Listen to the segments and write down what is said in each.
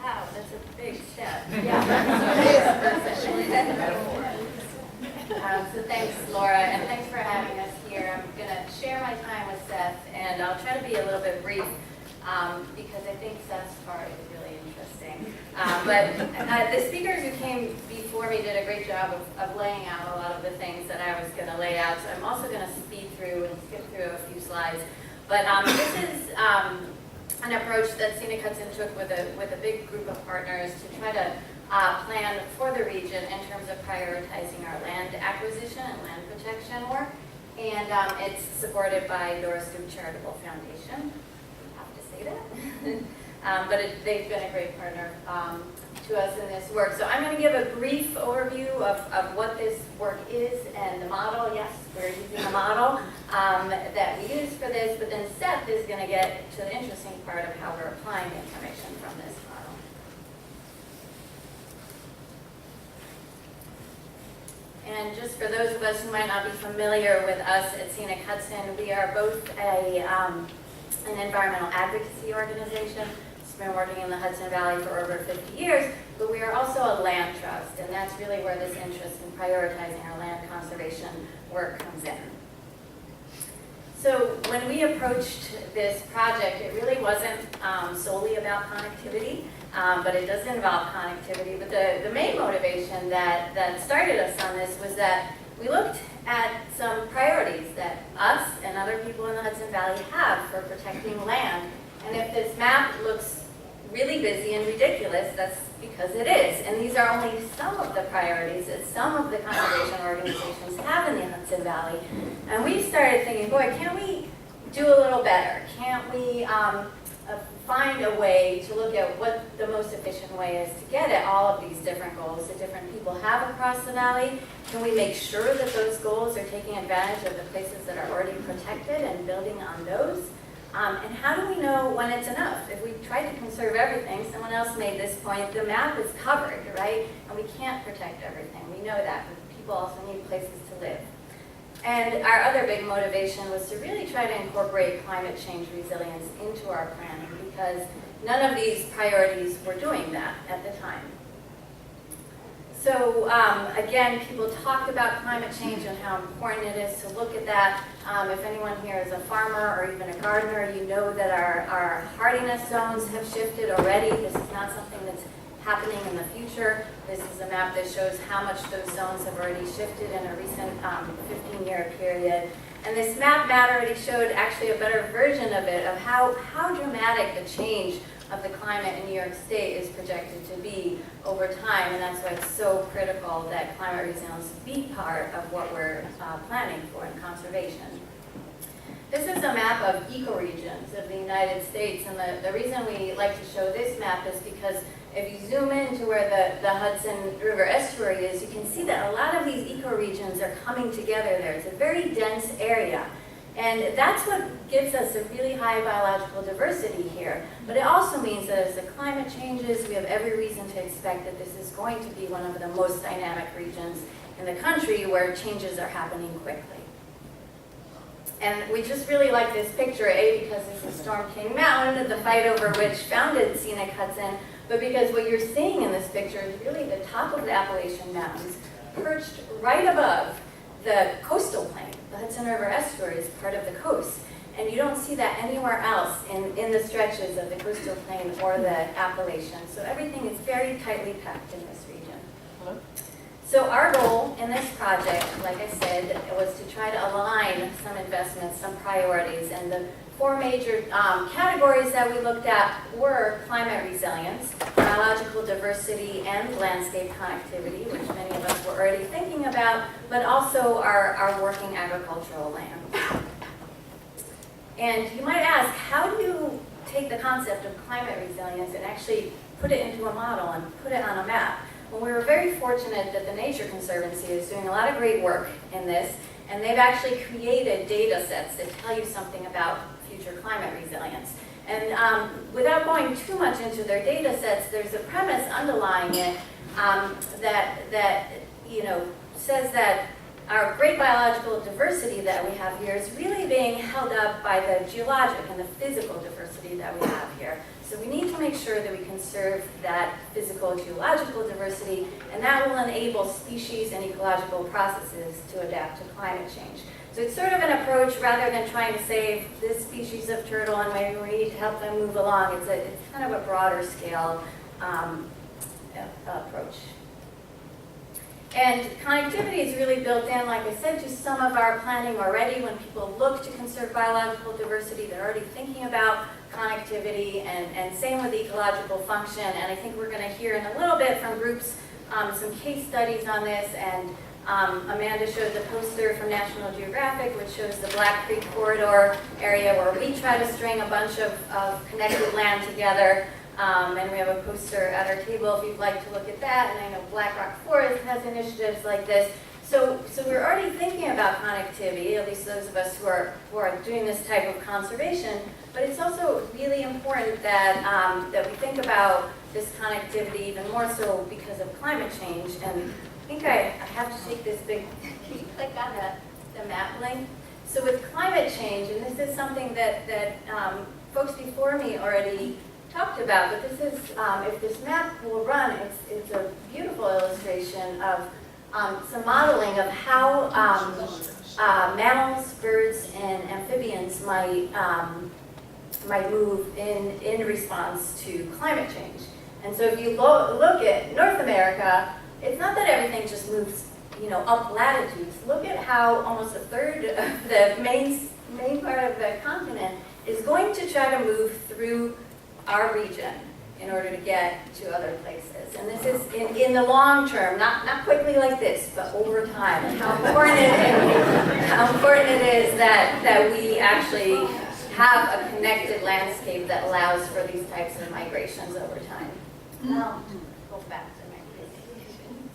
wow, that's a big step. Yeah. So thanks, Laura, and thanks for having us here. I'm going to share my time with Seth, and I'll try to be a little bit brief because I think Seth's part is really interesting. But the speakers who came before me did a great job of laying out a lot of the things that I was going to lay out. So I'm also going to speed through and skip through a few slides. But this is an approach that Scenic Hudson took with a big group of partners to try to plan for the region in terms of prioritizing our land acquisition and land protection work. And it's supported by Doris Duke Charitable Foundation. I have to say that. But they've been a great partner to us in this work. So I'm going to give a brief overview of what this work is and the model. Yes, we're using a model that we use for this, but then Seth is going to get to the interesting part of how we're applying the information from this model. And just for those of us who might not be familiar with us at Scenic Hudson, we are both an environmental advocacy organization. It's been working in the Hudson Valley for over 50 years, but we are also a land trust, and that's really where this interest in prioritizing our land conservation work comes in. So when we approached this project, it really wasn't solely about connectivity, but it does involve connectivity. But the main motivation that started us on this was that we looked at some priorities that us and other people in the Hudson Valley have for protecting land. And if this map looks really busy and ridiculous, that's because it is. And these are only some of the priorities that some of the conservation organizations have in the Hudson Valley. And we started thinking, boy, can't we do a little better? Can't we find a way to look at what the most efficient way is to get at all of these different goals that different people have across the valley? Can we make sure that those goals are taking advantage of the places that are already protected and building on those? And how do we know when it's enough? If we try to conserve everything, someone else made this point, the map is covered, right? And we can't protect everything. We know that, but people also need places to live. And our other big motivation was to really try to incorporate climate change resilience into our planning, because none of these priorities were doing that at the time. So again, people talked about climate change and how important it is to look at that. If anyone here is a farmer or even a gardener, you know that our hardiness zones have shifted already. This is not something that's happening in the future. This is a map that shows how much those zones have already shifted in a recent 15-year period. And this map already showed actually a better version of it, of how dramatic the change of the climate in New York State is projected to be over time, and that's why it's so critical that climate resilience be part of what we're planning for in conservation. This is a map of ecoregions of the United States, and the reason we like to show this map is because if you zoom in to where the Hudson River estuary is, you can see that a lot of these ecoregions are coming together there. It's a very dense area. And that's what gives us a really high biological diversity here. But it also means that as the climate changes, we have every reason to expect that this is going to be one of the most dynamic regions in the country where changes are happening quickly. And we just really like this picture, A, because this is Storm King Mountain, the fight over which founded Scenic Hudson, but because what you're seeing in this picture is really the top of the Appalachian Mountains, perched right above the coastal plain. The Hudson River estuary is part of the coast, and you don't see that anywhere else in the stretches of the coastal plain or the Appalachians. So everything is very tightly packed in this region. Hello? So our goal in this project, like I said, was to try to align some investments, some priorities, and the four major categories that we looked at were climate resilience, biological diversity, and landscape connectivity, which many of us were already thinking about, but also our working agricultural land. And you might ask, how do you take the concept of climate resilience and actually put it into a model and put it on a map? Well, we were very fortunate that the Nature Conservancy is doing a lot of great work in this, and they've actually created data sets that tell you something about future climate resilience. And without going too much into their data sets, there's a premise underlying it that says that our great biological diversity that we have here is really being held up by the geologic and the physical diversity that we have here. So we need to make sure that we conserve that physical geological diversity, and that will enable species and ecological processes to adapt to climate change. So it's sort of an approach, rather than trying to save this species of turtle and maybe we need to help them move along, it's kind of a broader scale approach. And connectivity is really built in, like I said, to some of our planning already. When people look to conserve biological diversity, they're already thinking about connectivity, and same with ecological function. And I think we're going to hear in a little bit from groups some case studies on this. And Amanda showed the poster from National Geographic, which shows the Black Creek Corridor area where we try to string a bunch of connected land together. And we have a poster at our table if you'd like to look at that. And I know Black Rock Forest has initiatives like this. So we're already thinking about connectivity, at least those of us who are doing this type of conservation. But it's also really important that that we think about this connectivity even more so because of climate change. And I think I have to take this big, can you click on the map link? So with climate change, and this is something that folks before me already talked about, but this is, if this map will run, it's a beautiful illustration of some modeling of how mammals, birds, and amphibians might move in response to climate change. And so if you look at North America, it's not that everything just moves, up latitudes. Look at how almost a third of the main part of the continent is going to try to move through our region in order to get to other places. And this is in the long term, not quickly like this, but over time. And how important it is that we actually have a connected landscape that allows for these types of migrations over time. Now, go back to my presentation.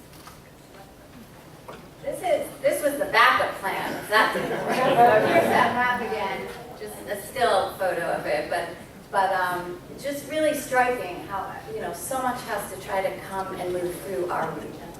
This was the backup plan, if that didn't work. So here's that map again, just a still photo of it, but just really striking how, so much has to try to come and move through our region.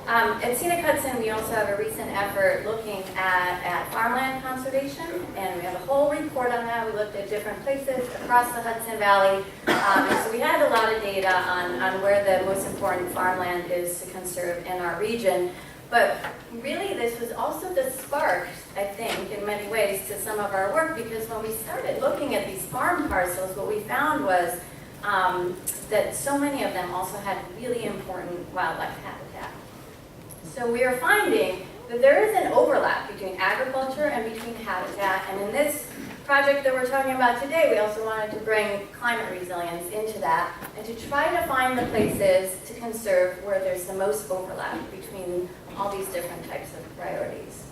At Scenic Hudson, we also have a recent effort looking at farmland conservation, and we have a whole report on that. We looked at different places across the Hudson Valley, so we had a lot of data on where the most important farmland is to conserve in our region. But really, this was also the spark, I think, in many ways, to some of our work, because when we started looking at these farm parcels, what we found was that so many of them also had really important wildlife habitat. So we are finding that there is an overlap between agriculture and between habitat, and in this project that we're talking about today, we also wanted to bring climate resilience into that and to try to find the places to conserve where there's the most overlap between all these different types of priorities.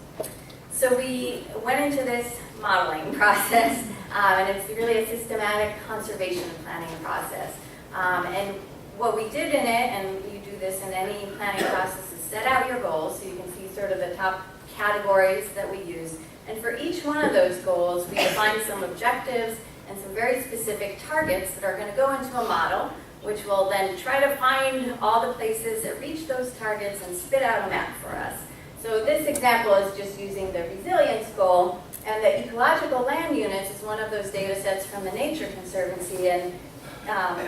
So we went into this modeling process, and it's really a systematic conservation planning process. And what we did in it, and you do this in any planning process, is set out your goals, so you can see sort of the top categories that we use. And for each one of those goals, we define some objectives and some very specific targets that are going to go into a model, which will then try to find all the places that reach those targets and spit out a map for us. So this example is just using the resilience goal, and the ecological land units is one of those data sets from the Nature Conservancy, and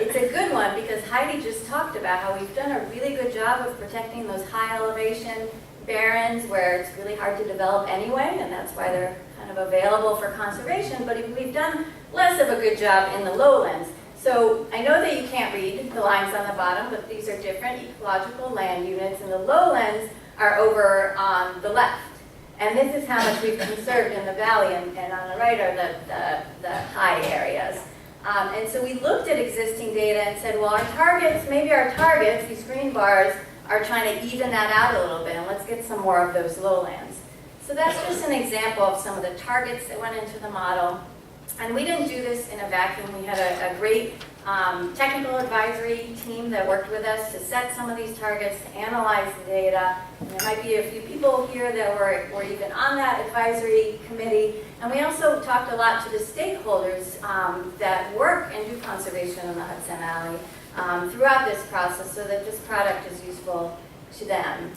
it's a good one because Heidi just talked about how we've done a really good job of protecting those high elevation barrens where it's really hard to develop anyway, and that's why they're kind of available for conservation, but we've done less of a good job in the lowlands. So I know that you can't read the lines on the bottom, but these are different ecological land units, and the lowlands are over on the left. And this is how much we've conserved in the valley, and on the right are the high areas. And so we looked at existing data and said, well, maybe our targets, these green bars, are trying to even that out a little bit, and let's get some more of those lowlands. So that's just an example of some of the targets that went into the model. And we didn't do this in a vacuum. We had a great technical advisory team that worked with us to set some of these targets, to analyze the data. And there might be a few people here that were even on that advisory committee. And we also talked a lot to the stakeholders that work and do conservation in the Hudson Valley throughout this process so that this product is useful to them.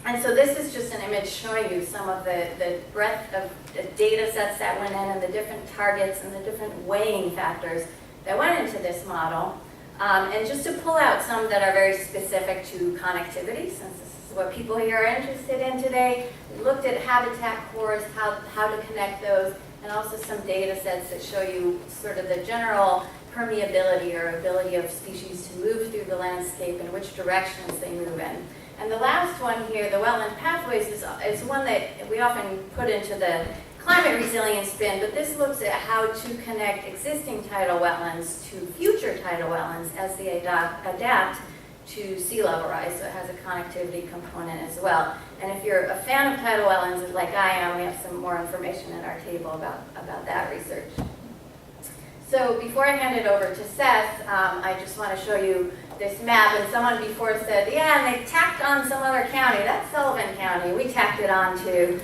And so this is just an image showing you some of the breadth of the data sets that went in and the different targets and the different weighing factors that went into this model. And just to pull out some that are very specific to connectivity, since this is what people here are interested in today. We looked at habitat cores, how to connect those, and also some data sets that show you sort of the general permeability or ability of species to move through the landscape and which directions they move in. And the last one here, the wetland pathways, is one that we often put into the climate resilience bin, but this looks at how to connect existing tidal wetlands to future tidal wetlands as they adapt to sea level rise, so it has a connectivity component as well. And if you're a fan of tidal wetlands, like I am, we have some more information at our table about that research. So before I hand it over to Seth, I just want to show you this map, and someone before said, yeah, and they tacked on some other county. That's Sullivan County. We tacked it on too.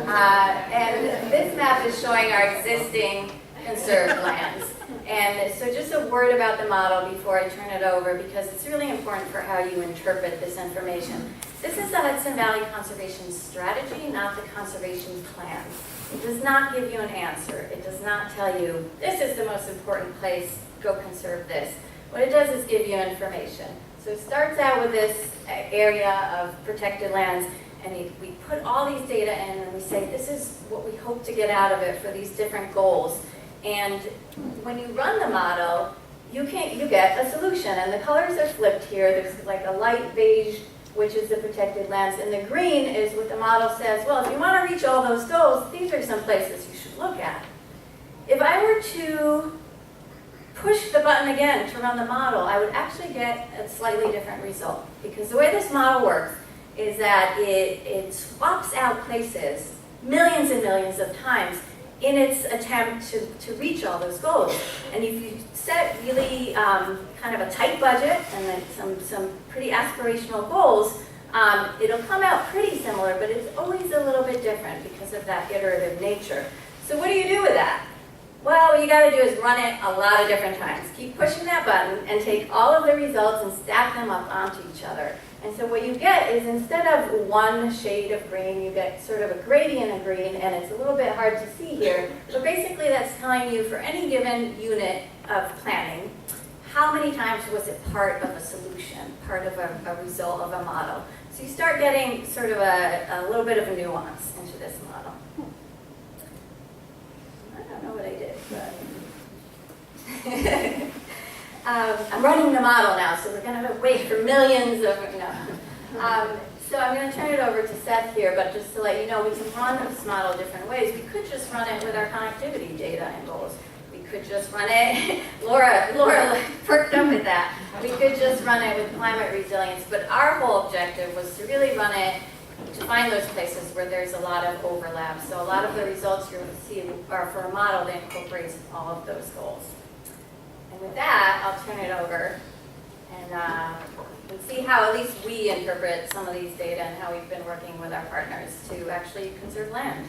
And this map is showing our existing conserved lands. And so just a word about the model before I turn it over, because it's really important for how you interpret this information. This is the Hudson Valley Conservation Strategy, not the conservation plan. It does not give you an answer. It does not tell you, this is the most important place, go conserve this. What it does is give you information. So it starts out with this area of protected lands, and we put all these data in, and we say, this is what we hope to get out of it for these different goals. And when you run the model, you get a solution, and the colors are flipped here. There's like a light beige, which is the protected lands, and the green is what the model says, well, if you want to reach all those goals, these are some places you should look at. If I were to push the button again to run the model, I would actually get a slightly different result, because the way this model works is that it swaps out places millions and millions of times in its attempt to reach all those goals. And if you set really kind of a tight budget and then some pretty aspirational goals, it'll come out pretty similar, but it's always a little bit different because of that iterative nature. So what do you do with that? Well, what you got to do is run it a lot of different times. Keep pushing that button and take all of the results and stack them up onto each other. And so what you get is, instead of one shade of green, you get sort of a gradient of green, and it's a little bit hard to see here. But basically that's telling you for any given unit of planning, how many times was it part of a solution, part of a result of a model. So you start getting sort of a little bit of a nuance into this model. I don't know what I did, but I'm running the model now, so we're going to wait for millions of, so I'm going to turn it over to Seth here, but just to let you know, we can run this model different ways. We could just run it with our connectivity data and goals. We could just run it, Laura perked up at that. We could just run it with climate resilience, but our whole objective was to really run it to find those places where there's a lot of overlap. So a lot of the results you're going to see are for a model that incorporates all of those goals. And with that, I'll turn it over and see how at least we interpret some of these data and how we've been working with our partners to actually conserve land.